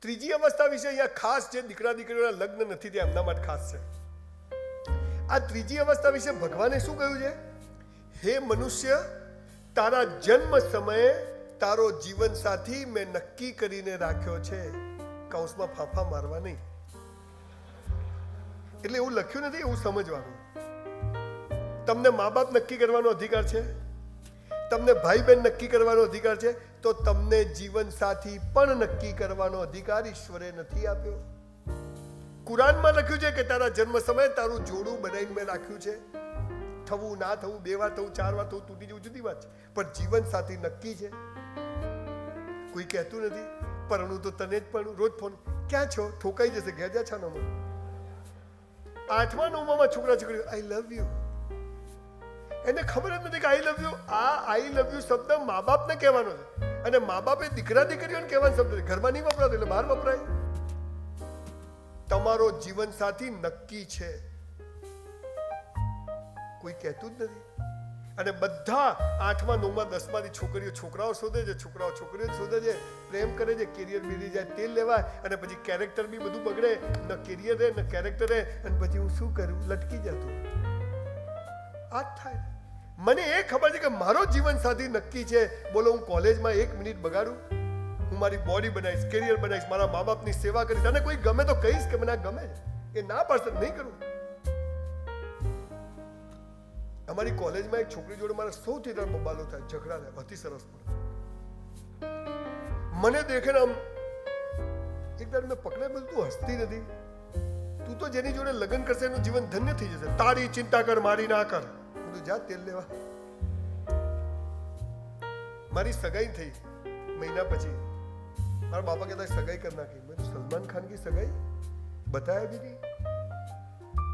ત્રીજી અવસ્થા વિશે અહીંયા ખાસ જે દીકરા દીકરીઓના લગ્ન નથી થયા એમના માટે ખાસ છે. આ ત્રીજી અવસ્થા વિશે ભગવાને શું કહ્યું છે? હે મનુષ્ય, તારા જન્મ સમયે તારો જીવન સાથી મેં નક્કી કરીને રાખ્યો છે. કૌંસમાં ફાંફા મારવા નહીં. એટલે એવું લખ્યું નથી, એવું સમજવાનું. તમને મા બાપ નક્કી કરવાનો અધિકાર છે, તમને ભાઈ બહેન નક્કી કરવાનો અધિકાર છે, તો તમને જીવન સાથી પણ નક્કી કરવાનો અધિકાર ઈશ્વરે નથી આપ્યો. કુરાનમાં લખ્યું છે કે તારા જન્મ સમયે તારું જોડું બનાવીને મેં રાખ્યું છે. થવું ના થવું, 2 વાર થવું, 4 વાર થવું, તૂટી જવું જુદી વાત છે, પણ જીવન સાથી નક્કી છે. કોઈ કહેતું નથી પરણું તો તને જ પરણું. રોજ ફોન, ક્યાં છો? ઠોકાઈ જશે, ઘેર જા છાનામાં. 8મા 9માં છોકરા છોકરીઓ આઈ લવ યુ, એને ખબર જ નથી કે આઈ લવ યુ, આ આઈ લવ યુ શબ્દ મા બાપને કહેવાનો છે, અને મા બાપે દીકરા દીકરીઓને કહેવાનો શબ્દ છે. ઘરમાં નહીં વપરાતો એટલે બહાર વપરાય. તમારો જીવન સાથી નક્કી છે, કોઈ કહેતું જ નથી. અને બધા 8મા 9મા 10માંથી છોકરીઓ છોકરાઓ શોધે છે, છોકરાઓ છોકરીઓ શોધે છે, પ્રેમ કરે છે, કેરિયર બીરી જાય, તેલ લેવાય, અને પછી કેરેક્ટર બી બધું બગડે, ન કેરિયર રહે ન કેરેક્ટર રહે, અને પછી હું શું કરું, લટકી જતું. આ જ થાય. મને એ ખબર છે કે મારો જીવન સાથી નક્કી છે. બોલો, હું કોલેજમાં 1 મિનિટ બગાડું? હું મારી બોડી બનાવીશ, કેરિયર બનાવીશ, મારા મા બાપની સેવા કરીશ, અને કોઈ ગમે તો કહીશ કે મને આ ગમે છે. એ ના પાડશે નહીં કરું. અમારી કોલેજમાં એક છોકરી જોડે મારા સૌથી વધારે બબાલો થાય, ઝઘડા થાય, અતિ સરસ. મને દેખે ને આમ એક વાર મેં પકડે, બોલ તું હસતી નથી, તું તો જેની જોડે લગ્ન કરશે એનું જીવન ધન્ય થઈ જશે, તારી ચિંતા કર, મારી ના કર. તું જા તેલ લેવા. મારી સગાઈ થઈ મહિના પછી. મારા બાપા કહેતા સગાઈ કરી નાખી. મેં તો સલમાન ખાન કી સગાઈ બતાયા બી નહીં.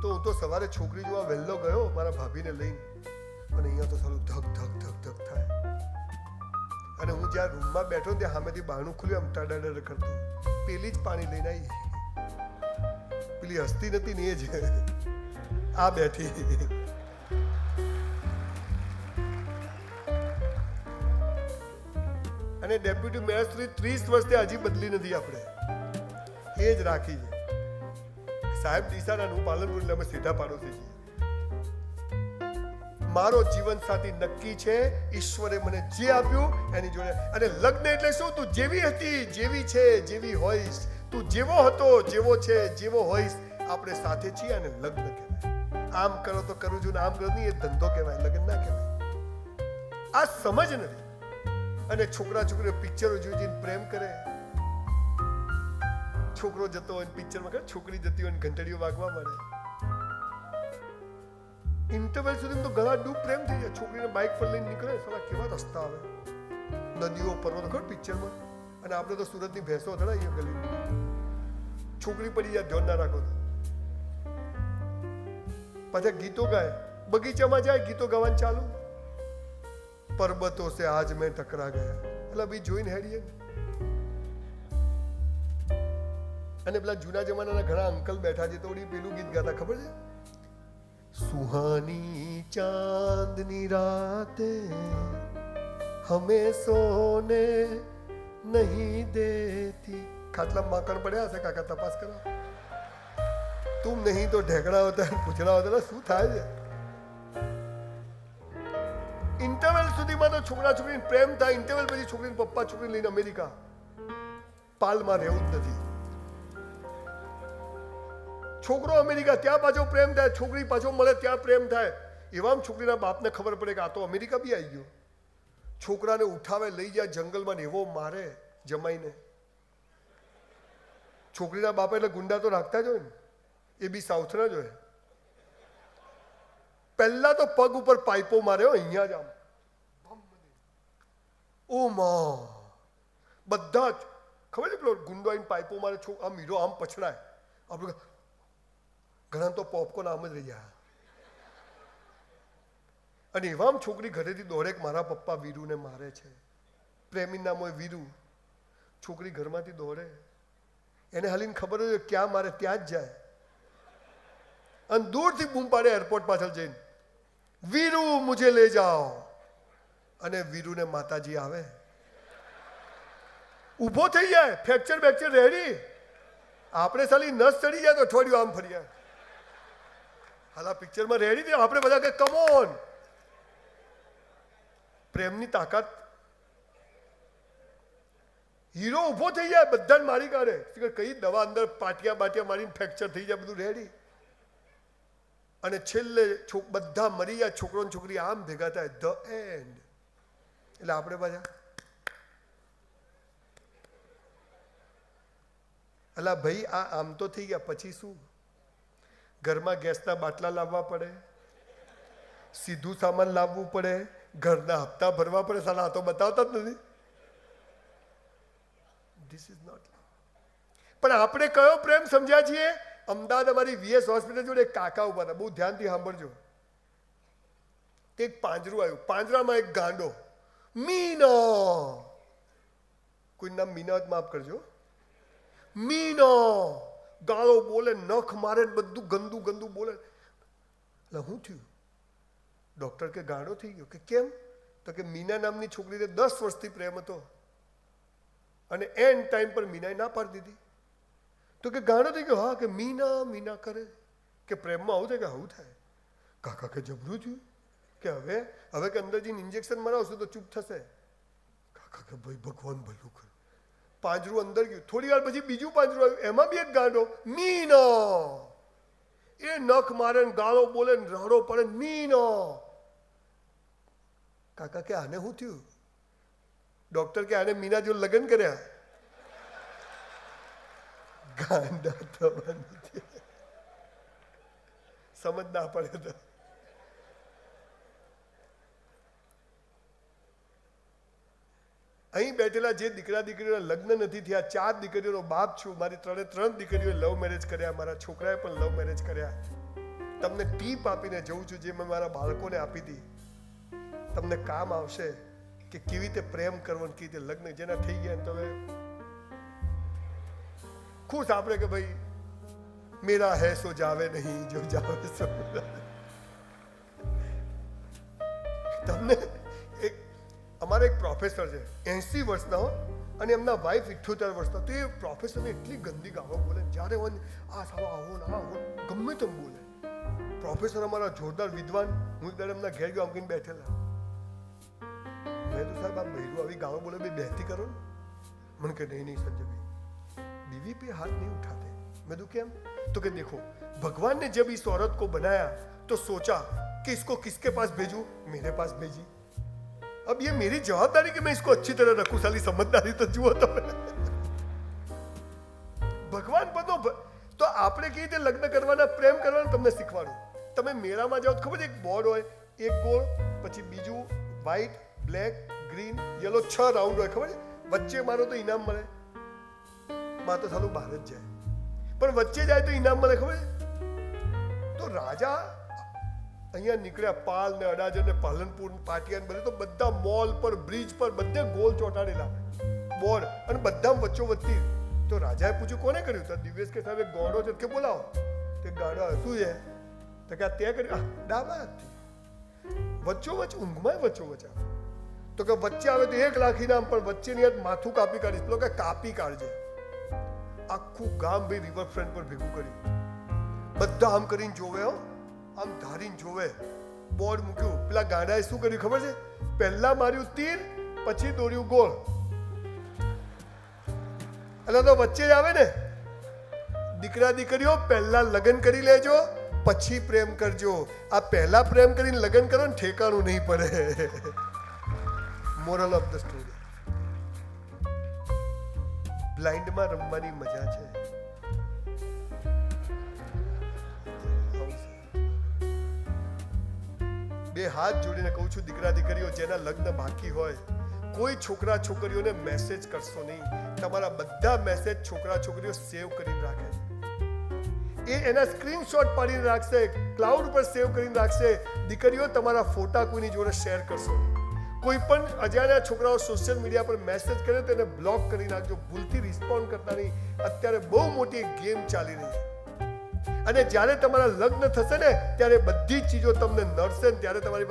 તો હું તો સવારે છોકરી જોવા વહેલો ગયો મારા ભાભીને લઈને, અને અહીંયા તો સારું ધક ધક ધક ધક થાય. અને હું જ્યાં રૂમમાં બેઠો ત્યાં સામેથી બહારનું ખુલ્યું, આમ ટાડાડર કરતું. પેલી જ પાણી લઈને આવી, પેલી હસતી નથી ને એ જ આ બેઠી. અને ડેપ્યુટી મેયર સુધી 30 વર્ષથી હજી બદલી નથી, આપણે એ જ રાખી છે. સાહેબ ડીસાના પાલનપુર, એટલે અમે સીધા પાડોશી છીએ. મારો જીવન સાથી નક્કી છે. ઈશ્વરે મને જે આપ્યું એની જોડે. અને લગ્ન એટલે શું? તું જેવી હતી, જેવી છે, જેવી હોઈશ, તું જેવો હતો, જેવો છે, જેવો હોઈશ, આપણે સાથે છીએ, અને લગ્ન કહેવાય. આમ કરો તો કરું છું ને આમ કરો નહીં, એ ધંધો કહેવાય, લગ્ન ના કહેવાય. આ સમજ નથી. અને છોકરા છોકરીઓ પિક્ચરો જોઈને પ્રેમ કરે. છોકરો જતો હોય પિક્ચરમાં કરે, છોકરી જતી હોય ઘંટડીઓ વાગવા મળે. ઇન્ટરવેલ સુધી તો ગળા ડૂબ પ્રેમ થઈ જાય. છોકરીને બાઇક પર લઈને નીકળે, સાલા કેવા રસ્તા આવે, નદીઓ પર્વતો ખબર પિક્ચરમાં. અને આપણે તો સુરતની ભેંસો ધડાઈએ ગલી. છોકરી પડી જાય, ધ્યાન ના રાખો તો. પાછા ગીતો ગાય, બગીચામાં જાય, ગીતો ગાવાનું ચાલુ. પર્વતો સે આજ મેં ટકરા ગયા, એટલે ભાઈ જોઈને હેડીએ. અને પેલા જૂના જમાનાના ઘણા અંકલ બેઠા છે, તો પેલું ગીત ગાતા ખબર છે? સુહાની ચાંદની રાતે હમે સોને નહીં દેતી. ખાટલા માકડ પડ્યા હશે, કાકા તપાસ કરો. તુમ નહીં તો ઢેકડા હોતા, પૂછડા હોતા. શું થાય છે? ઇન્ટરવેલ સુધીમાં તો છોકરા છોકરીને પ્રેમ થાય. ઇન્ટરવેલ પછી છોકરીને પપ્પા છોકરી લઈને અમેરિકા, પાલમાં રહેવું જ નથી. છોકરો અમેરિકા, ત્યાં પાછો પ્રેમ થાય. છોકરી પાછો મળે ત્યાં પ્રેમ થાય. એવામાં છોકરીના બાપને ખબર પડે કે આ તો અમેરિકા બી આવી ગયો. છોકરાને ઉઠાવે, લઈ જાય જંગલમાં, એવો મારે જમાઈને. છોકરીના બાપ એટલે ગુંડા તો રાખતા જ હોય ને, એ બી સાઉથના જ હોય. પહેલા તો પગ ઉપર પાઇપો માર્યો, અહીંયા જ આમ. ઓ માં, બધા જ ખબર છે પેલો ગુંડો આવીને પાઇપો મારે, આમ હીરો આમ પછડાય. આપણે ઘણા તો પોપકોર્ન આમ જ રહી જાય. અને એવા છોકરી ઘરેથી દોડે કે મારા પપ્પા વીરુને મારે છે. પ્રેમી નામ હોય વીરુ. છોકરી ઘરમાંથી દોડે, એને હાલીને ખબર હોય ક્યાં મારે ત્યાં જ જાય. અને દૂરથી બૂમ પાડે એરપોર્ટ પાછળ જઈને, વીરુ મુझे ले जाओ. અને વીરુને માતાજી આવે. ઊભો થઈ જાય, ફ્રેક્ચર બેક્ચર રેડી. આપણે સાલી નસ ચડી જાય તો અઠવાડિયું આમ ફરી જાય. હાલ આ પિક્ચરમાં રેડી થયા આપણે બધા કે કમોન. પ્રેમની તાકાત. હીરો ઊભો થઈ જાય, બધાને મારી કાઢે. કઈ દવા અંદર પાટિયા મારીને ફ્રેક્ચર થઈ જાય, બધું રેડી. અને છેલ્લે બધા મરી જાય, છોકરો ને છોકરી આમ ભેગા થાય, ધ એન્ડ. એટલે આપણે પાછા અલા ભાઈ આ આમ તો થઈ ગયા, પછી શું? ઘરમાં ગેસના બાટલા લાવવા પડે, સીધું સામાન લાવવું પડે, ઘરના હપ્તા ભરવા પડે. સાલા આ તો બતાવતા જ નથી. This is not. પણ આપણે કયો પ્રેમ સમજ્યા છીએ? અમદાવાદ અમારી વીએસ હોસ્પિટલ જોડે એક કાકા ઉભા હતા, બહુ ધ્યાનથી સાંભળજો. તે એક પાંજરું આવ્યું, પાંજરામાં એક ગાંડો મીનો. કોઈ નામ મીના જ માફ કરજો. મીનો ગાળો બોલે, નખ મારે, બધું ગંદુ ગંદુ બોલે. એટલે શું થયું? ડોક્ટર કે ગાંડો થઈ ગયો. કે કેમ? તો કે મીના નામની છોકરીને 10 વર્ષથી પ્રેમ હતો અને એન્ડ ટાઈમ પર મીનાએ ના પાડી દીધી. તો કે ગાંડો થઈ ગયો. હા કે મીના મીના કરે કે પ્રેમમાં આવું થાય કે આવું થાય. કાકા કે જબરું થયું કે હવે કે અંદર જઈને ઇન્જેક્શન મરાવશું તો ચૂપ થશે. કાકા કે ભાઈ ભગવાન ભલું કરે. પાંજરું અંદર ગયું. થોડી વાર પછી બીજું પાંજરું આવ્યું, એમાં બી એક ગાંડો મીનો. એ નખ મારે, ગાળો બોલે, રાડો પડે, મીનો. કાકા કે આને શું થયું? ડોક્ટર કે આને મીના જો લગ્ન કર્યા. ગાંડા થવાની છે. સમજ ના પડે તો અહીં બેઠેલા જે દીકરા દીકરીઓના લગ્ન નથી થયા, 4 દીકરીઓનો બાપ છું. મારી 3 દીકરીઓએ લવ મેરેજ કર્યા, મારા છોકરાએ પણ લવ મેરેજ કર્યા. તમને ટીપ આપીને જઉં છું જે મેં મારા બાળકોને આપી હતી. તમને કામ આવશે કે કેવી રીતે પ્રેમ કરવો, કેવી રીતે લગ્ન. જેના થઈ ગયા તો હવે ખુશ આપણે કે ભાઈ મેરા હૈ સો જાવે નહીં, જો જાવે સો. તમને અમારે એક પ્રોફેસર છે 80 વર્ષના અને એમના વાઈફ 78 વર્ષના. તો એ પ્રોફેસરને એટલી ગંદી ગાળો બોલે, જ્યારે આ સારો આવો ને આવો ગમે તેમ બોલે. પ્રોફેસર અમારા જોરદાર વિદ્વાન. હું એકવાર એમના ઘેર ગયો, આમ બેઠેલા. મેં તો સાહેબ આ બહેરું આવી ગાળો બોલે, બે બહેતી કરો ને. મને કે નહીં સંજયભાઈ, बीवी पे हाथ नहीं उठाते. मैं तो क्या? तो कि देखो भगवान ने जब इस औरत को बनाया तो सोचा कि इसको किसके पास भेजूं? मेरे पास भेजी. अब ये मेरी जवाबदारी कि मैं इसको अच्छी तरह रखूं. साली समझदारी तो जुओ તમે. ભગવાન બધો તો આપણે કેવી રીતે લગ્ન કરવાના, પ્રેમ કરવાના તમને શીખવાડું. તમે મેળામાં જાઓ ખબર છે, એક બોર્ડ હોય, એક ગોળ, પછી બીજું white, black, green, yellow, 6 round હોય. ખબર છે? વચ્ચે મારો તો ઇનામ મળે. માં તો સાલું બહાર જ જાય, પણ વચ્ચે જાય તો ઇનામ મળે. ખબર છે? તો રાજા અહીંયા નીકળ્યા, પાલ ને અડાજણ ને પાલનપુર, પાટિયા બધે, તો બધા મોલ પર, બ્રિજ પર બધે ગોળ ચોંટાડેલા બોર્ડ, અને બધા વચ્ચો વચ્ચી. તો રાજાએ પૂછ્યું કોને કર્યું? તો દિવ્યેશ કે સાહેબ ગોળો છે કે બોલાવો. તે ગાડો શું છે? તો કે તે કર્યું. ડાબા વચ્ચો વચ્ચ ઊંઘમાં વચ્ચો વચ્ચા. તો કે વચ્ચે આવે તો 1 લાખ ઇનામ, પણ વચ્ચેની યાદ માથું કાપી કાઢીશ. પેલો કે કાપી કાઢજે. આખું ગામ ભાઈ રિવરફ્રન્ટ પર ભેગું કર્યું. બધા આમ કરીને જોવે, આમ ધારીને જોવે. બોર્ડ મૂક્યું. પેલા ગાડાએ શું કર્યું ખબર છે? પહેલા માર્યું તીર, પછી દોર્યું ગોળ. એટલે તો વચ્ચે જ આવે ને. દીકરા દીકરીઓ પહેલા લગ્ન કરી લેજો, પછી પ્રેમ કરજો. આ પહેલા પ્રેમ કરીને લગ્ન કરો ને ઠેકાણું નહીં પડે. Moral of the story. બ્લાઇન્ડમાં રમવાની મજા છે. બે હાથ જોડીને કહું છું દીકરા દીકરીઓ, જેના લગ્ન બાકી હોય, કોઈ છોકરા છોકરીઓને મેસેજ કરશો નહીં. તમારા બધા મેસેજ છોકરા છોકરીઓ સેવ કરીને રાખે છે. એ એના સ્ક્રીનશોટ પાડીને રાખશે, ક્લાઉડ પર સેવ કરીને રાખશે. દીકરીઓ, તમારા ફોટા કોઈની જોડે શેર કરશો નહીં. કોઈ પણ અજાણ્યા છોકરાઓ સોશિયલ મીડિયા પર મેસેજ કરે તો એને બ્લોક કરી નાખજો. ભૂલથી રિસ્પોન્ડ કરતા નહીં. અત્યારે બહુ મોટી ગેમ ચાલી રહી છે. અને જ્યારે તમારા લગ્ન થશે ને, ત્યારે બધી જ ચીજો તમને નડશે ને ત્યારે તમારી